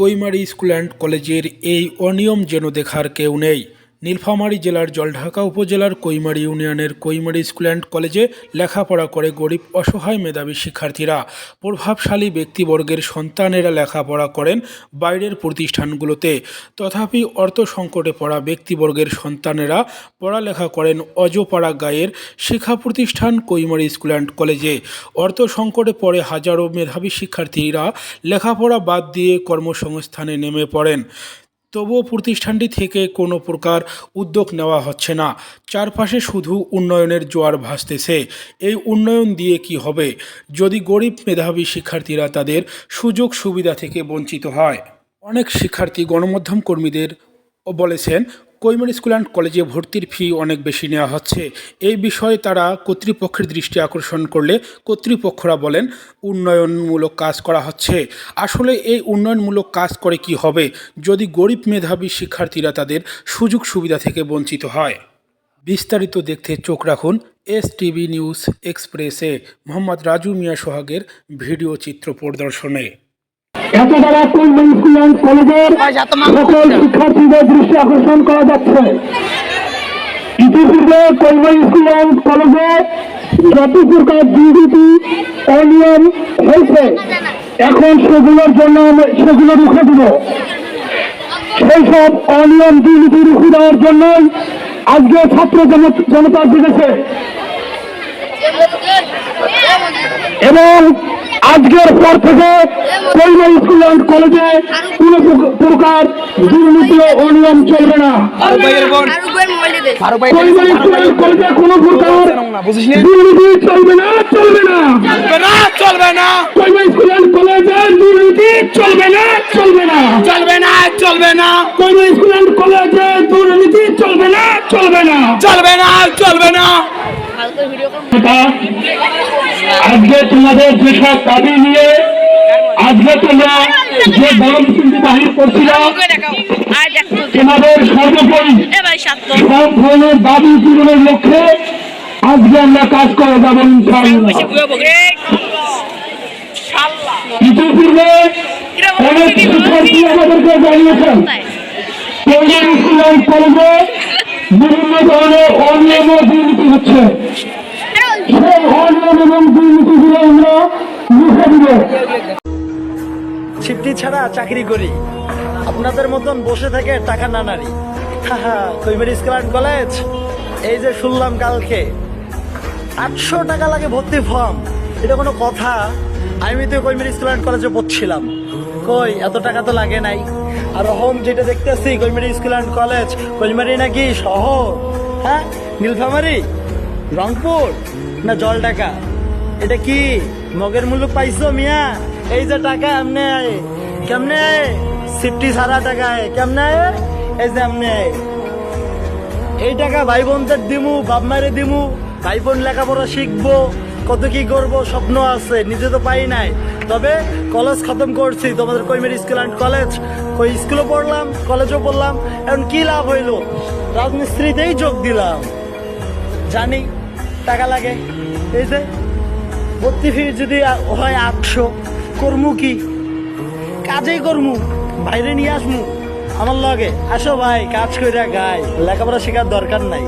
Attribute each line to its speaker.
Speaker 1: Koimari school and কলেজের এই অনিয়ম যেন দেখার কেউ নেই। নীলফামারী জেলার জলঢাকা উপজেলার কৈমারি ইউনিয়নের কৈমারি স্কুল অ্যান্ড কলেজে লেখাপড়া করে গরিব অসহায় মেধাবী শিক্ষার্থীরা। প্রভাবশালী ব্যক্তিবর্গের সন্তানেরা লেখাপড়া করেন বাইরের প্রতিষ্ঠানগুলোতে, তথাপি অর্থ সংকটে পড়া ব্যক্তিবর্গের সন্তানেরা পড়ালেখা করেন অজপাড়া গাঁয়ের শিক্ষা প্রতিষ্ঠান কৈমারি স্কুল অ্যান্ড কলেজে। অর্থ সংকটে পড়ে হাজারো মেধাবী শিক্ষার্থীরা লেখাপড়া বাদ দিয়ে কর্মসংস্থানে নেমে পড়েন। তবুও প্রতিষ্ঠানটি থেকে কোনো প্রকার উদ্যোগ নেওয়া হচ্ছে না। চারপাশে শুধু উন্নয়নের জোয়ার ভাসতেছে। এই উন্নয়ন দিয়ে কি হবে যদি গরিব মেধাবী শিক্ষার্থীরা তাদের সুযোগ সুবিধা থেকে বঞ্চিত হয়? অনেক শিক্ষার্থী গণমাধ্যম কর্মীদের বলেছেন, কৈমারি স্কুল অ্যান্ড কলেজে ভর্তির ফি অনেক বেশি নেওয়া হচ্ছে। এই বিষয়ে তারা কর্তৃপক্ষের দৃষ্টি আকর্ষণ করলে কর্তৃপক্ষরা বলেন উন্নয়নমূলক কাজ করা হচ্ছে। আসলে এই উন্নয়নমূলক কাজ করে কি হবে যদি গরিব মেধাবী শিক্ষার্থীরা তাদের সুযোগ সুবিধা থেকে বঞ্চিত হয়? বিস্তারিত দেখতে চোখ রাখুন STV নিউজ এক্সপ্রেসে মোহাম্মদ রাজু মিয়া সোহাগের ভিডিও চিত্র প্রদর্শনে।
Speaker 2: এতবেলা কৈমারি স্কুল অ্যান্ড কলেজের সকল শিক্ষার্থীদের দৃষ্টি আকর্ষণ করা যাচ্ছে। ইতিপূর্বে কৈমারি স্কুল অ্যান্ড কলেজে যত প্রকার দুর্নীতি অনিয়ম হয়েছে, এখন সেগুলো রুখে দিব। সেই সব অনিয়ম দুর্নীতি রুখে দেওয়ার জন্যই আজকে ছাত্র জনতা জেগেছে এবং আজকের পর থেকে কৈমারি স্কুল অ্যান্ড কলেজে কোনো প্রকার দুর্নীতি ও অনিয়ম চলবে না। কৈমারি স্কুল অ্যান্ড কলেজে কোনো প্রকার দুর্নীতি চলবে না, চলবে না,
Speaker 3: চলবে না।
Speaker 2: কৈমারি স্কুল অ্যান্ড কলেজে দুর্নীতি চলবে না, চলবে না,
Speaker 3: চলবে না, চলবে না,
Speaker 2: কৈমারি স্কুল অ্যান্ড কলেজে দুর্নীতি চলবে না, চলবে না,
Speaker 3: চলবে না, চলবে না।
Speaker 2: আজকে তোমাদের যেসব দাবি নিয়ে আজকে তোমরা যে বড় মিছিলটি বাহির করছিল, তোমাদের সর্বোপরি সব ধরনের দাবি পূরণের লক্ষ্যে আজকে আমরা কাজ করে যাবো ইনশাআল্লাহ। ইতিপূর্বে অনেক শিক্ষার্থী আমাদেরকে জানিয়েছেন কৈমারি স্কুল অ্যান্ড কলেজে বিভিন্ন ধরনের অনিয়ম ও দুর্নীতি হচ্ছে। সেই অনিয়ম এবং দুর্নীতিগুলো আমরা মুছে দিব।
Speaker 4: ছিপটি ছাড়া চাকরি করি, আপনাদের মতন বসে থেকে টাকা না নাড়ি। কৈমারি স্কুল অ্যান্ড কলেজ, এই যে শুনলাম কালকে 800 টাকা লাগে ভর্তি ফর্ম, এটা কোনো কথা? আমি তো কৈমারি স্কুল অ্যান্ড কলেজে পড়ছিলাম, কই এত টাকা তো লাগে নাই। আর হোম যেটা দেখতেছি Koimari school and college, Koimari নাকি শহর? হ্যাঁ, নীলফামারী, রংপুর না জলঢাকা? এটা কি মগের মুলুক পাইছো মিয়া? এই যে টাকা এমনে কেমনে সিফটি সারা টাকা কেমনে, এই যে এমনে এই টাকা ভাই বোনদের দিমু, বাপ মারে দিমু, ভাই বোন লেখাপড়া শিখবো, কত কি করবো, স্বপ্ন আছে, নিজে তো পাই নাই। তবে কলেজ খতম করছি, তোমাদের কৈমারি স্কুল অ্যান্ড কলেজ, ওই স্কুলে পড়লাম, কলেজও পড়লাম, এখন কি লাভ হইলো? রাজমিস্ত্রিতেই যোগ দিলাম। জানি টাকা লাগে, এই যে ভর্তি ফি যদি হয় 800, করমু কি? কাজেই করমু, বাইরে নিয়ে আসমু আমার লগে। আসো ভাই, কাজ কইরা গায়, লেখাপড়া শেখার দরকার নাই।